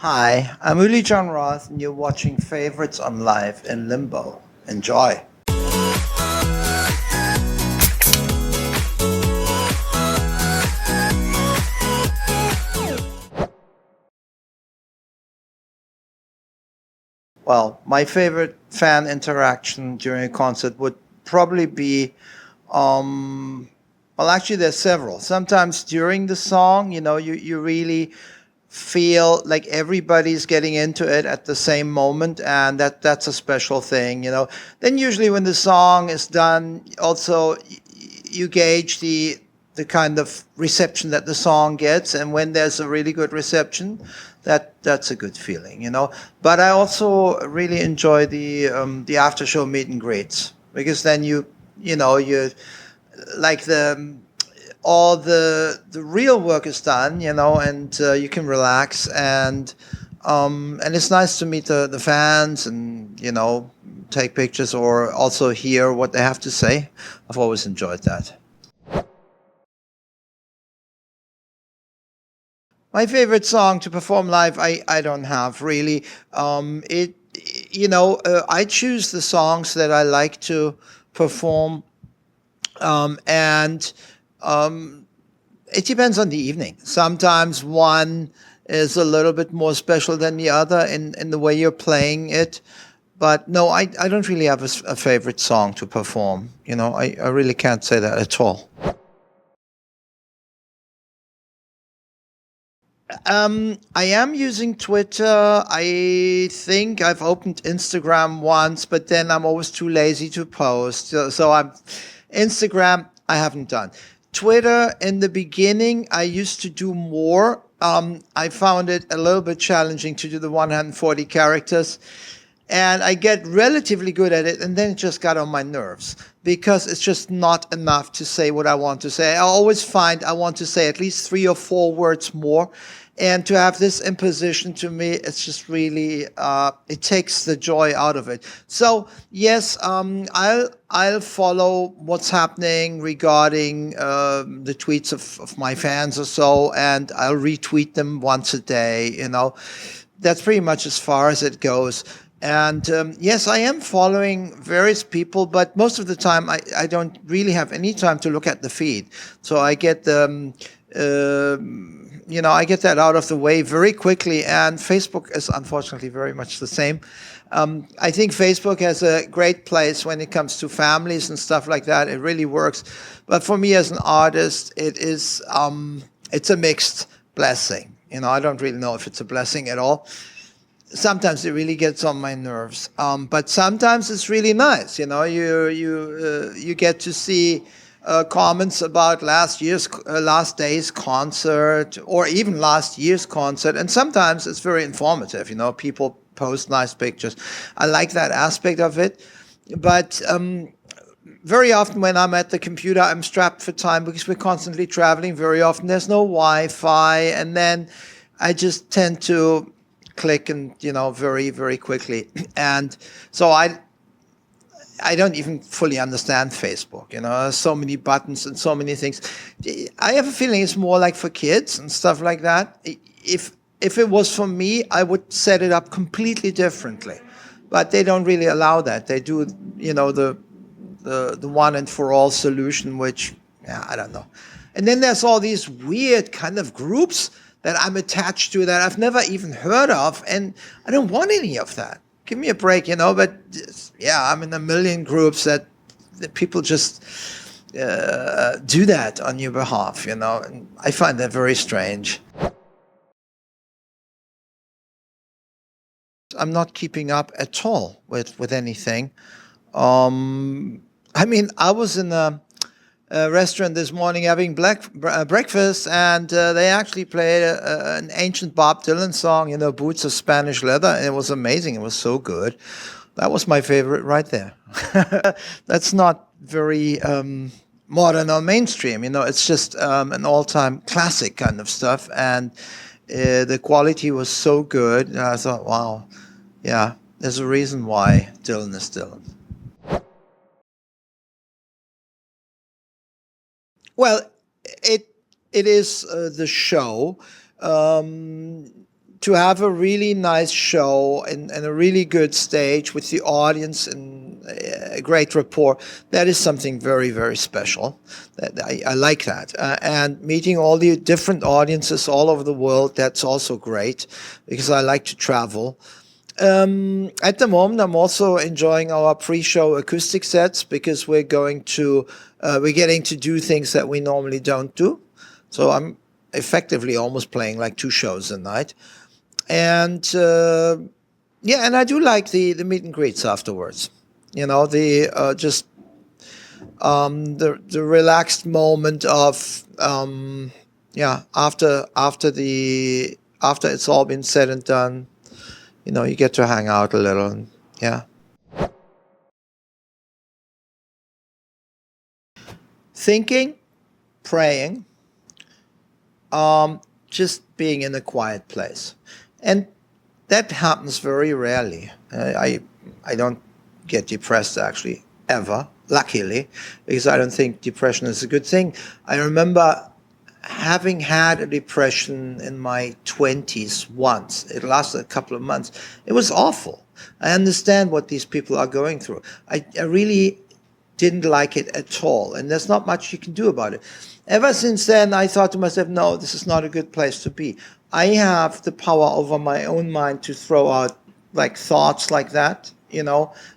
Hi, I'm Uli Jon Roth, and you're watching Favorites on Live in Limbo. Enjoy. Well, my favorite fan interaction during a concert would probably be, um, well, actually, there's several. Sometimes during the song, you really feel like everybody's getting into it at the same moment, and that's a special thing. Then usually when the song is done, also you gauge the kind of reception that the song gets, and when there's a really good reception, that's a good feeling. But I also really enjoy the after show meet and greets, because then you like all the real work is done, and you can relax, and it's nice to meet the fans, and take pictures or also hear what they have to say. I've always enjoyed that. My favorite song to perform live, I don't have really. I choose the songs that I like to perform, and um, it depends on the evening. Sometimes one is a little bit more special than the other in the way you're playing it. But no, I don't really have a favorite song to perform. I really can't say that at all. I am using Twitter. I think I've opened Instagram once, but then I'm always too lazy to post. So I'm Instagram. I haven't done Twitter. In the beginning, I used to do more. I found it a little bit challenging to do the 140 characters, and I get relatively good at it, and then it just got on my nerves because it's just not enough to say what I want to say. I always find I want to say at least 3 or 4 words more, and to have this imposition to me, it's just really it takes the joy out of it. So yes, I'll follow what's happening regarding the tweets of my fans or so, and I'll retweet them once a day. That's pretty much as far as it goes. And yes, I am following various people, but most of the time I don't really have any time to look at the feed. So I get I get that out of the way very quickly. And Facebook is unfortunately very much the same. I think Facebook has a great place when it comes to families and stuff like that. It really works. But for me as an artist, it's a mixed blessing. I don't really know if it's a blessing at all. Sometimes it really gets on my nerves, but sometimes it's really nice. You get to see comments about last day's concert, or even last year's concert, and sometimes it's very informative. People post nice pictures. I like that aspect of it, but very often when I'm at the computer, I'm strapped for time because we're constantly traveling. Very often there's no Wi-Fi, and then I just tend to click and very, very quickly. And so I don't even fully understand Facebook. There's so many buttons and so many things. I have a feeling it's more like for kids and stuff like that. If it was for me, I would set it up completely differently, but they don't really allow that. They do the one and for all solution, which, yeah, I don't know. And then there's all these weird kind of groups that I'm attached to that I've never even heard of, and I don't want any of that. Give me a break, but yeah, I'm in a million groups that people just do that on your behalf, and I find that very strange. I'm not keeping up at all with anything. I was in a restaurant this morning having breakfast, and they actually played an ancient Bob Dylan song, Boots of Spanish Leather, and it was amazing. It was so good. That was my favorite right there. That's not very modern or mainstream. It's just an all-time classic kind of stuff, and the quality was so good. And I thought, wow, yeah, there's a reason why Dylan is Dylan. Well, it it is the show. Um, to have a really nice show and a really good stage with the audience and a great rapport, that is something very, very special. I like that. And meeting all the different audiences all over the world, that's also great because I like to travel. At the moment, I'm also enjoying our pre-show acoustic sets because we're getting to do things that we normally don't do. So I'm effectively almost playing like 2 shows a night. And yeah, and I do like the meet and greets afterwards. The relaxed moment of after it's all been said and done. You get to hang out a little. And, yeah. Thinking, praying, just being in a quiet place. And that happens very rarely. I don't get depressed actually ever, luckily, because I don't think depression is a good thing. I remember having had a depression in my 20s once. It lasted a couple of months. It was awful. I understand what these people are going through. I really didn't like it at all, and there's not much you can do about it. Ever since then, I thought to myself, no, this is not a good place to be. I have the power over my own mind to throw out like thoughts like that,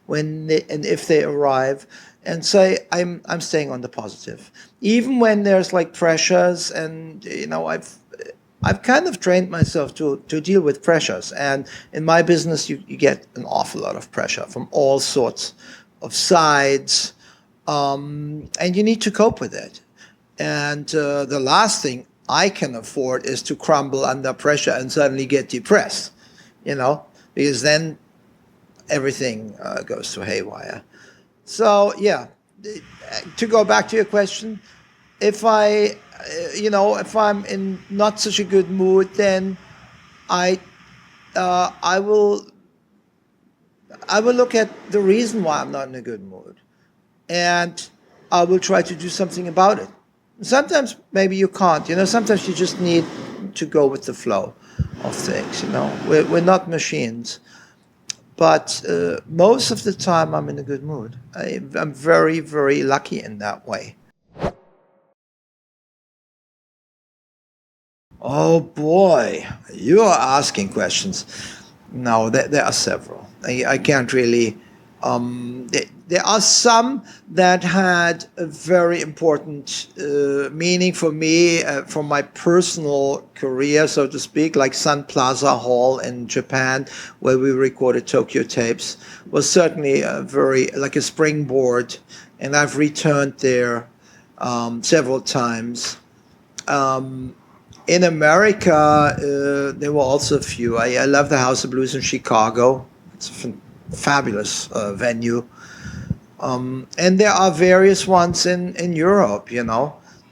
when and if they arrive, and say I'm staying on the positive, even when there's like pressures, and I've kind of trained myself to deal with pressures, and in my business you get an awful lot of pressure from all sorts of sides, and you need to cope with it. And the last thing I can afford is to crumble under pressure and suddenly get depressed, because then everything goes to haywire. So, yeah, to go back to your question, if I'm in not such a good mood, then I will look at the reason why I'm not in a good mood, and I will try to do something about it. Sometimes maybe you can't, sometimes you just need to go with the flow of things, We're not machines. But most of the time I'm in a good mood. I'm very, very lucky in that way. Oh boy, you are asking questions. No, there are several. I can't really. There are some that had a very important meaning for me, for my personal career, so to speak, like Sun Plaza Hall in Japan, where we recorded Tokyo Tapes, was certainly like a springboard, and I've returned there several times. In America, there were also a few. I love the House of Blues in Chicago. It's a fabulous venue. And there are various ones in Europe,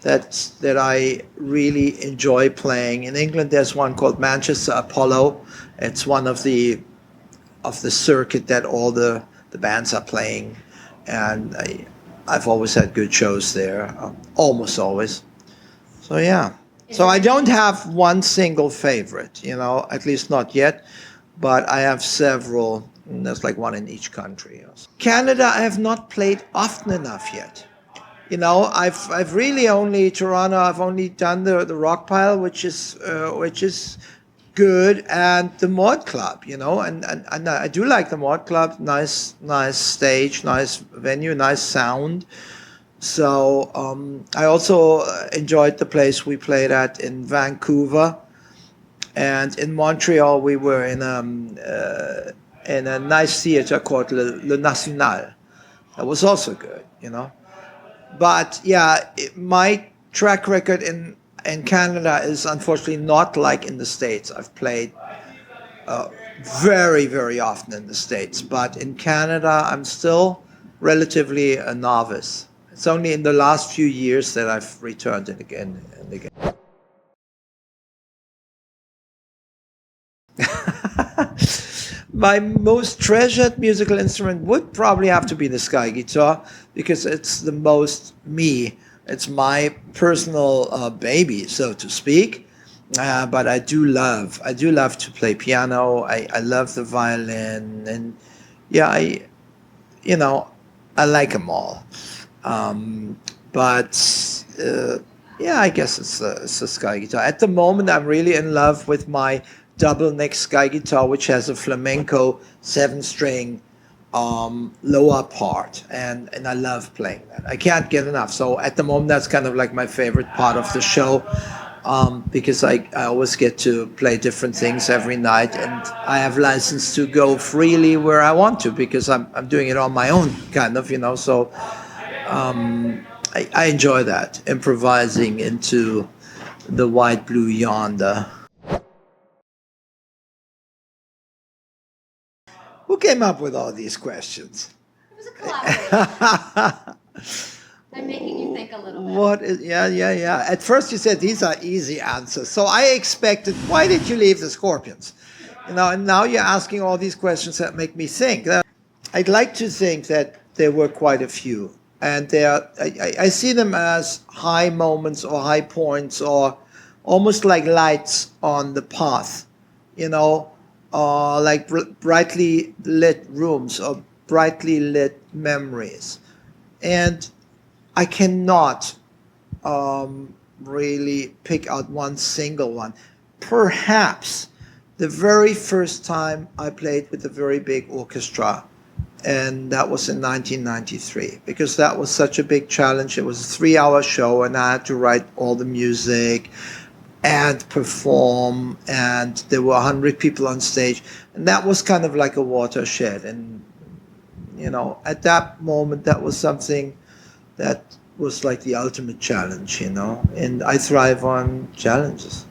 that I really enjoy playing. In England, there's one called Manchester Apollo. It's one of the circuit that all the bands are playing, and I've always had good shows there, almost always. So yeah. So I don't have one single favorite, at least not yet, but I have several. And there's like one in each country. Canada, I have not played often enough yet. I've really only Toronto. I've only done the Rock Pile, which is good, and the Mod Club. And I do like the Mod Club. Nice stage, nice venue, nice sound. So I also enjoyed the place we played at in Vancouver, and in Montreal we were in a nice theater called Le National. That was also good, But yeah, my track record in Canada is unfortunately not like in the States. I've played very, very often in the States, but in Canada I'm still relatively a novice. It's only in the last few years that I've returned it again and again. My most treasured musical instrument would probably have to be the sky guitar, because it's the most me. It's my personal baby, so to speak. But I do love to play piano. I love the violin, and yeah, you know, I like them all. Um, but uh, yeah, I guess it's a sky guitar. At the moment, I'm really in love with my double neck sky guitar, which has a flamenco 7 string lower part, and I love playing that. I can't get enough. So at the moment, that's kind of like my favorite part of the show, because I always get to play different things every night, and I have license to go freely where I want to because I'm doing it on my own, kind of, So I enjoy that, improvising into the white blue yonder. Who came up with all these questions? It was a collaboration. I'm making you think a little bit. What is, yeah, yeah, yeah. At first you said these are easy answers. So I expected, why did you leave the Scorpions? And now you're asking all these questions that make me think. I'd like to think that there were quite a few. And I see them as high moments or high points or almost like lights on the path, you know, like brightly lit rooms or brightly lit memories. And I cannot really pick out one single one. Perhaps the very first time I played with a very big orchestra, and that was in 1993, because that was such a big challenge. It was a 3-hour show, and I had to write all the music and perform, and there were 100 people on stage, and that was kind of like a watershed. And at that moment, that was something that was like the ultimate challenge, and I thrive on challenges.